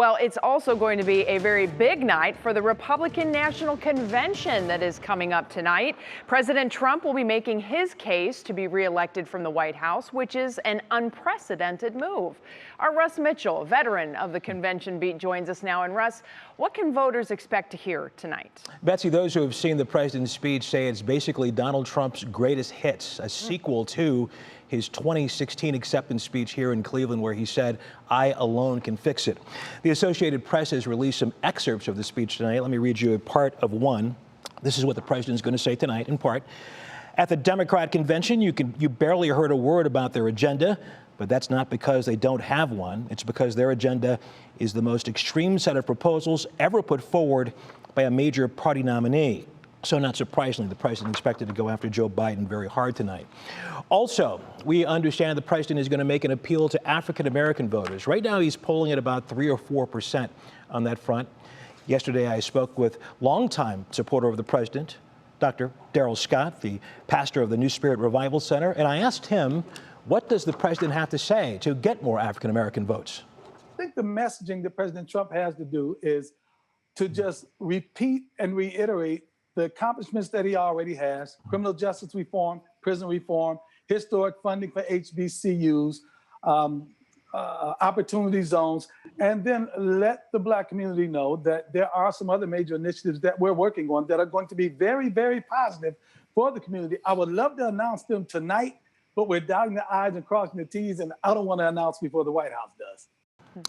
Well, it's also going to be a very big night for the Republican National Convention that is coming up tonight. President Trump will be making his case to be reelected from the White House, which is an unprecedented move. Our Russ Mitchell, veteran of the convention beat, joins us now. And Russ, what can voters expect to hear tonight? Betsy, those who have seen the president's speech say it's basically Donald Trump's greatest hits, a sequel to his 2016 acceptance speech here in Cleveland, where he said, "I alone can fix it." The Associated Press has released some excerpts of the speech tonight. Let me read you a part of one. This is what the president is going to say tonight, in part. At the Democrat convention, you barely heard a word about their agenda, but that's not because they don't have one. It's because their agenda is the most extreme set of proposals ever put forward by a major party nominee. So not surprisingly, the president expected to go after Joe Biden very hard tonight. Also, we understand the president is going to make an appeal to African-American voters. Right now, he's polling at about 3 or 4% on that front. Yesterday, I spoke with longtime supporter of the president, Dr. Darrell Scott, the pastor of the New Spirit Revival Center, and I asked him, what does the president have to say to get more African-American votes? I think the messaging that President Trump has to do is to just repeat and reiterate the accomplishments that he already has: criminal justice reform, prison reform, historic funding for HBCUs, opportunity zones, and then let the Black community know that there are some other major initiatives that we're working on that are going to be very, very positive for the community. I would love to announce them tonight, but we're dotting the I's and crossing the T's, and I don't want to announce before the White House does.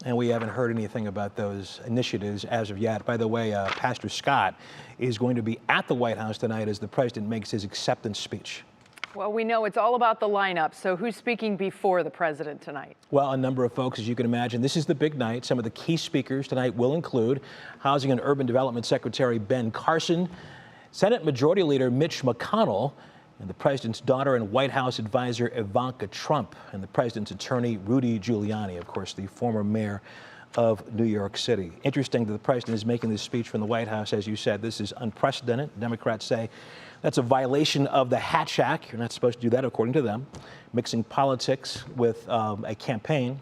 And we haven't heard anything about those initiatives as of yet. By the way, Pastor Scott is going to be at the White House tonight as the president makes his acceptance speech. Well, we know it's all about the lineup. So who's speaking before the president tonight? Well, a number of folks, as you can imagine. This is the big night. Some of the key speakers tonight will include Housing and Urban Development Secretary Ben Carson, Senate Majority Leader Mitch McConnell, and the president's daughter and White House advisor Ivanka Trump, and the president's attorney Rudy Giuliani, of course, the former mayor of New York City. Interesting that the president is making this speech from the White House. As you said, this is unprecedented. Democrats say that's a violation of the Hatch Act. You're not supposed to do that, according to them, mixing politics with a campaign.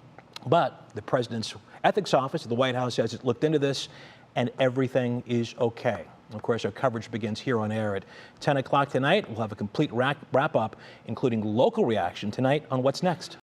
But the president's ethics office at the White House says it looked into this and everything is okay. Of course, our coverage begins here on air at 10 o'clock tonight. We'll have a complete wrap-up, including local reaction tonight on What's Next.